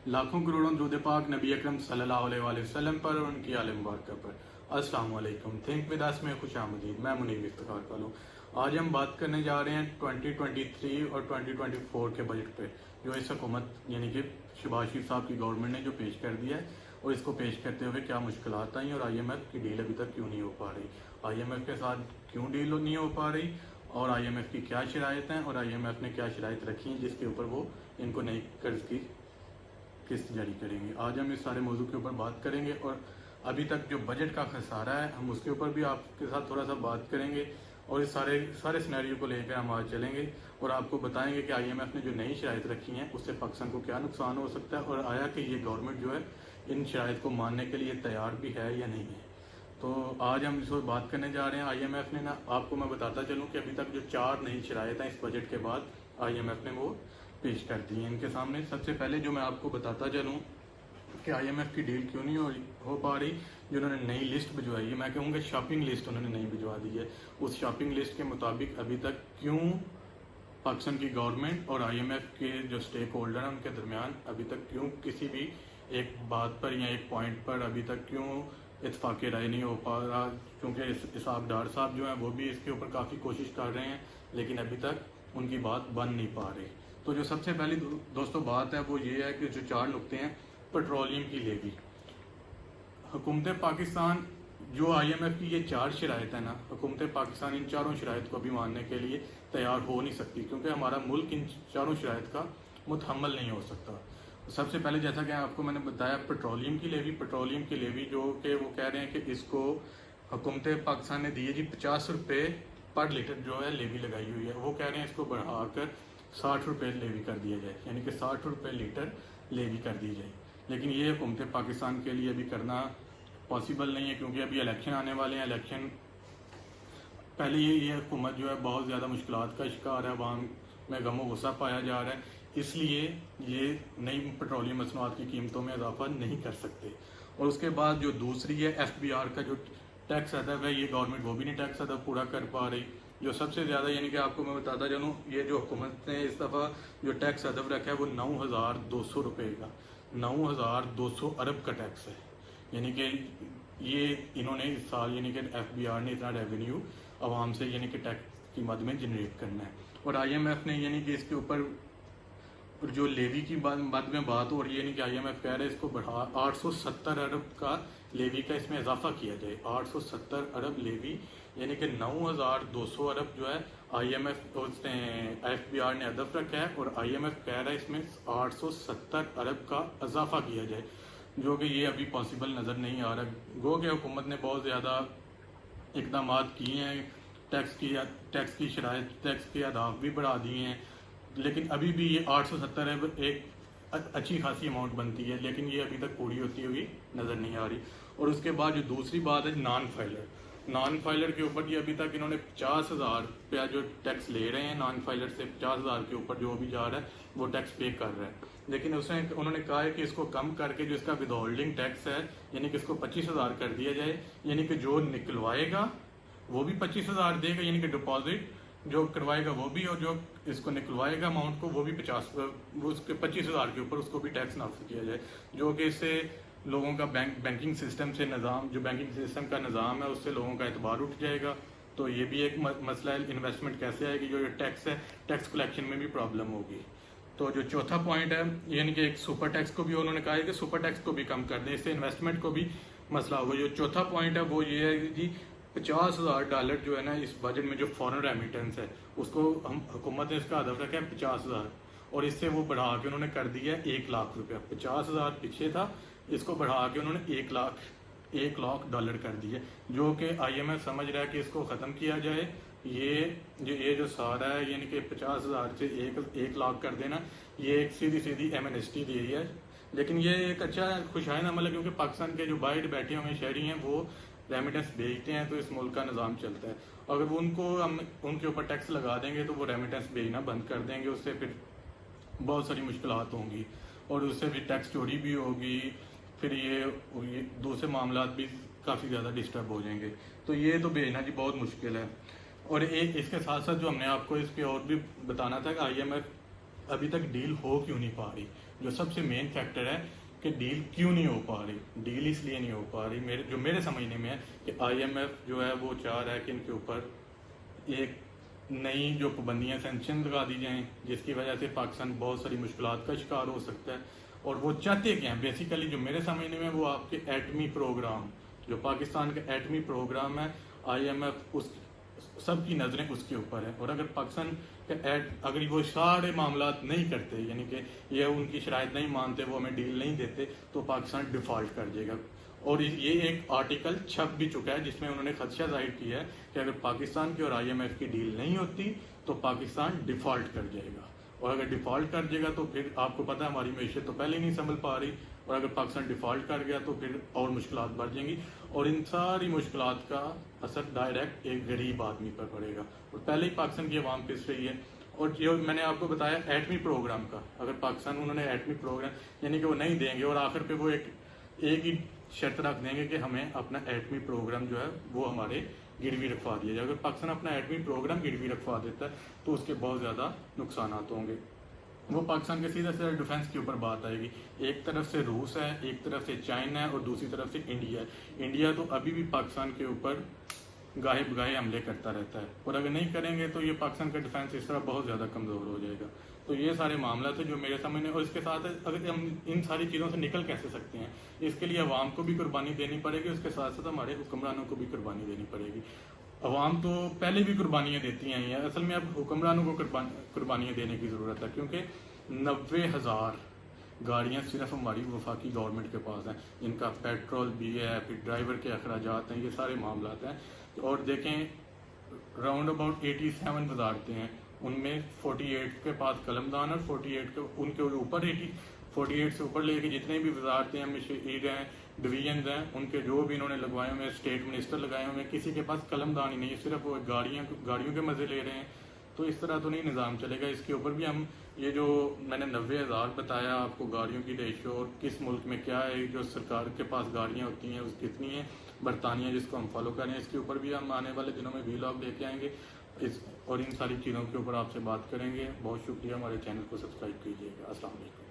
लाखों करोड़ों दुरूद पाक नबी अकरम सल्लल्लाहु अलैहि वसल्लम पर और उनकी आले मुबारक पर। अस्सलाम वालेकुम। थिंक विद अस में खुश आमदीद। मैं मुनीब इफ्तिखार कालू। आज हम बात करने जा रहे हैं 2023 और 2024 के बजट पे, जो इस हुकूमत यानी कि शहबाज शरीफ साहब की गवर्नमेंट ने जो पेश कर दिया है, और इसको पेश करते हुए क्या मुश्किलात आई और IMF की डील अभी तक क्यों नहीं हो पा रही, IMF के साथ क्यों डील नहीं हो पा रही, और IMF की क्या शराइत हैं और IMF ने क्या शराइत रखी हैं जिसके ऊपर वो इनको नई कर्ज की किस्त जारी करेंगे। आज हम इस सारे मौजू के ऊपर बात करेंगे और अभी तक जो बजट का खसारा है हम उसके ऊपर भी आपके साथ थोड़ा सा बात करेंगे, और इस सारे सिनेरियो को लेकर हम आज चलेंगे और आपको बताएंगे कि IMF ने जो नई शराइत रखी हैं उससे पाकिस्तान को क्या नुकसान हो सकता है, और आया कि ये गवर्नमेंट जो है इन शराइत को मानने के लिए तैयार भी है या नहीं है। तो आज हम इस पर बात करने जा रहे हैं। IMF ने ना, आपको मैं बताता चलूँ कि अभी तक जो 4 नई शराइत हैं इस बजट के बाद IMF ने वो पेश कर दी है इनके सामने। सबसे पहले जो मैं आपको बताता चलूँ कि IMF की डील क्यों नहीं हो पा रही, जो उन्होंने नई लिस्ट भिजवाई है, मैं कहूँगा शॉपिंग लिस्ट उन्होंने नहीं भिजवा दी है, उस शॉपिंग लिस्ट के मुताबिक अभी तक क्यों पाकिस्तान की गवर्नमेंट और IMF के जो स्टेक होल्डर हैं उनके दरमियान अभी तक क्यों किसी भी एक बात पर या एक पॉइंट पर अभी तक क्यों इत्फाक राय नहीं हो पा रहा, क्योंकि इसहाक डार साहब जो हैं वो भी इसके ऊपर काफ़ी कोशिश कर रहे हैं लेकिन अभी तक उनकी बात बन नहीं पा रही। तो जो सबसे पहली दोस्तों बात है वो ये है कि जो 4 नुकते हैं, पेट्रोलियम की लेवी। हुकूमत पाकिस्तान जो IMF की ये 4 शराइत है ना, हुकूमत पाकिस्तान इन चारों शराइत को भी मानने के लिए तैयार हो नहीं सकती, क्योंकि हमारा मुल्क इन चारों शराइत का मुतहम्मल नहीं हो सकता। सबसे पहले जैसा कि आपको मैंने बताया, पेट्रोलियम की लेवी जो कि वो कह रहे हैं कि इसको हुकूमत पाकिस्तान ने दी है जी 50 रुपये पर लीटर जो है लेवी लगाई हुई है, वो कह रहे हैं इसको बढ़ाकर 60 रुपये लेवी कर दिया जाए, यानी कि 60 रुपये लीटर लेवी कर दी जाए। लेकिन ये हुकूमत पाकिस्तान के लिए अभी करना पॉसिबल नहीं है, क्योंकि अभी इलेक्शन आने वाले हैं। इलेक्शन पहले ये हुकूमत जो है बहुत ज़्यादा मुश्किलात का शिकार है, अवाम में गम व गुस्सा पाया जा रहा है, इसलिए ये नई पेट्रोलियम मसनूआत की कीमतों में इजाफा नहीं कर सकते। और उसके बाद जो दूसरी है FBR का जो टैक्स अदब है, ये गवर्नमेंट वो भी नहीं टैक्स अदब पूरा कर पा रही। जो सबसे ज़्यादा यानी कि आपको मैं बताता चलूँ, ये जो हुकूमत ने इस दफ़ा जो टैक्स अदब रखा है वो 9,200 रुपये का, 9,200 अरब का टैक्स है। यानी कि ये इन्होंने इस साल यानी कि FBR ने इतना रेवेन्यू आवाम से यानी कि टैक्स की मद में जनरेट करना है। और IMF ने यानी कि इसके ऊपर जो लेवी की बाद में बात हो रही है, यानी कि IMF कह रहे हैं इसको बढ़ा 870 अरब का लेवी का इसमें इजाफा किया जाए। 870 अरब लेवी यानी कि 9,200 अरब जो है IMF उसने FBR ने अदब रखा है, और IMF कह रहा है इसमें 870 अरब का इजाफा किया जाए, जो कि ये अभी पॉसिबल नज़र नहीं आ रहा। गो कि हुकूमत ने बहुत ज़्यादा इकदाम किए हैं, टैक्स की शराइत, टैक्स के अहदाफ भी बढ़ा दिए हैं, लेकिन अभी भी ये 870 अरब एक अच्छी खासी अमाउंट बनती है, लेकिन ये अभी तक पूरी होती हुई नज़र नहीं आ रही। और उसके बाद जो दूसरी बात है नॉन फाइलर के ऊपर, ये अभी तक इन्होंने 50,000 रुपया जो टैक्स ले रहे हैं नॉन फाइलर से, 50,000 के ऊपर जो भी जा रहा है वो टैक्स पे कर रहा है, लेकिन उसमें उन्होंने कहा है कि इसको कम करके जो इसका विदहोल्डिंग टैक्स है यानी कि इसको 25,000 कर दिया जाए, यानी कि जो निकलवाएगा वो भी 25,000 देगा, यानी कि डिपॉजिट जो करवाएगा वो भी, और जो इसको निकलवाएगा अमाउंट को वो भी 50, वो उसके 25,000 के ऊपर उसको भी टैक्स नाफिज किया जाए, जो कि इससे लोगों का बैंकिंग सिस्टम से निज़ाम, जो बैंकिंग सिस्टम का निज़ाम है उससे लोगों का एतबार उठ जाएगा। तो ये भी एक मसला है, इन्वेस्टमेंट कैसे आएगी, जो टैक्स है टैक्स कलेक्शन में भी प्रॉब्लम होगी। तो जो चौथा पॉइंट है, यानी कि एक सुपर टैक्स को भी उन्होंने कहा है कि सुपर टैक्स को भी कम कर दें, इससे इन्वेस्टमेंट को भी मसला होगा। जो चौथा पॉइंट है वो ये है जी $50,000 जो है ना इस बजट में जो फॉरेन रेमिटेंस है उसको हम हुकूमत ने इसका हदफ रखा है 50,000, और इससे वो बढ़ा के उन्होंने कर दिया है 1 लाख रुपया। 50,000 पीछे था, इसको बढ़ा के उन्होंने 1 लाख डॉलर कर दिया, जो कि IMF समझ रहा है कि इसको ख़त्म किया जाए। ये जो सारा है यानी कि 50,000 से 1 लाख कर देना, ये एक सीधी एमनेस्टी दी है, लेकिन ये एक अच्छा खुशाइन अमल है, क्योंकि पाकिस्तान के जो बाहर बैठे हुए शहरी हैं वो रेमिटेंस भेजते हैं तो इस मुल्क का निज़ाम चलता है। अगर वो हम उनके ऊपर टैक्स लगा देंगे तो वो रेमिटेंस भेजना बंद कर देंगे, उससे फिर बहुत सारी मुश्किलात होंगी, और उससे भी टैक्स चोरी भी होगी, फिर ये दूसरे मामलात भी काफ़ी ज़्यादा डिस्टर्ब हो जाएंगे। तो ये तो भेजना जी बहुत मुश्किल है। और एक इसके साथ साथ जो हमने आपको इस पर और भी बताना था कि IMF अभी तक डील हो क्यों नहीं पा रही। जो सबसे मेन फैक्टर है कि डील क्यों नहीं हो पा रही। डील इसलिए नहीं हो पा रही मेरे समझने में है कि IMF जो है वो चाह रहा है कि इनके ऊपर एक नई जो पाबंदियाँ सेंक्शन लगा दी जाएं, जिसकी वजह से पाकिस्तान बहुत सारी मुश्किलात का शिकार हो सकता है। और वो चाहते क्या हैं बेसिकली, जो मेरे समझने में, वो आपके एटमी प्रोग्राम, जो पाकिस्तान का एटमी प्रोग्राम है, IMF उस सबकी नज़रें उसके ऊपर है। और अगर पाकिस्तान का अगर वो सारे मामला नहीं करते, यानी कि ये उनकी शराइत नहीं मानते, वो हमें डील नहीं देते, तो पाकिस्तान डिफ़ॉल्ट कर जाएगा। और ये एक आर्टिकल छप भी चुका है जिसमें उन्होंने खदशा जाहिर किया है कि अगर पाकिस्तान की और IMF की डील नहीं होती तो पाकिस्तान डिफ़ॉल्ट कर जाएगा। और अगर डिफ़ॉल्ट कर जाएगा तो फिर आपको पता है हमारी मैशियत तो पहले ही नहीं संभल पा रही, और अगर पाकिस्तान डिफ़ॉल्ट कर गया तो फिर और मुश्किलात बढ़ जाएंगी, और इन सारी मुश्किलात का असर डायरेक्ट एक गरीब आदमी पर पड़ेगा। और पहले ही पाकिस्तान की आवाम पिस रही है। और जो मैंने आपको बताया एटमी प्रोग्राम का, अगर पाकिस्तान उन्होंने एटमी प्रोग्राम यानी कि वो नहीं देंगे, और आखिर पे वो एक ही शर्त रख देंगे कि हमें अपना एटमी प्रोग्राम जो है वो हमारे गिरवी रखवा दिया जाए। अगर पाकिस्तान अपना एटमी प्रोग्राम गिरवी रखवा देता है तो उसके बहुत ज़्यादा नुकसान होंगे। वो पाकिस्तान के सीधा सीधा डिफेंस के ऊपर बात आएगी। एक तरफ से रूस है, एक तरफ से चाइना है, और दूसरी तरफ से इंडिया है। इंडिया तो अभी भी पाकिस्तान के ऊपर गाहे बगाहे हमले करता रहता है, और अगर नहीं करेंगे तो ये पाकिस्तान का डिफेंस इस तरह बहुत ज़्यादा कमज़ोर हो जाएगा। तो ये सारे मामला थे जो मेरे सामने, और इसके साथ अगर हम इन सारी चीज़ों से निकल कैसे सकते हैं, इसके लिए अवाम को भी कुर्बानी देनी पड़ेगी, उसके साथ साथ हमारे हुक्मरानों को भी कुर्बानी देनी पड़ेगी। अवाम तो पहले भी कुर्बानियाँ देती हैं, असल में अब हुक्मरानों को कुर्बानियाँ देने की ज़रूरत है, क्योंकि 90,000 गाड़ियाँ सिर्फ हमारी वफाकी गवर्नमेंट के पास हैं, इनका पेट्रोल भी है, फिर ड्राइवर के अखराजात हैं, ये सारे मामला हैं। और देखें राउंड अबाउट 87 वजारतें हैं, उनमें 48 के पास कलमदान और 48 के उनके ऊपर 48 से ऊपर लेके जितने भी वजारतें हैं, मिशीर हैं, डिवीजन हैं, उनके जो भी इन्होंने लगवाए हुए स्टेट मिनिस्टर लगाए हुए हैं, किसी के पास कलमदान ही नहीं है, सिर्फ वो गाड़ियों के मज़े ले रहे हैं। तो इस तरह तो नहीं निज़ाम चलेगा। इसके ऊपर भी हम ये जो मैंने 90,000 बताया आपको गाड़ियों की रेशो, और किस मुल्क में क्या है, जो सरकार के पास गाड़ियाँ होती हैं उस कितनी है, बरतानिया जिसको हम फॉलो कर रहे हैं, इसके ऊपर भी हम आने वाले दिनों में वीलॉग लेके आएंगे और इन सारी चीज़ों के ऊपर आपसे बात करेंगे। बहुत शुक्रिया, हमारे चैनल को सब्सक्राइब कीजिएगा। अस्सलाम वालेकुम।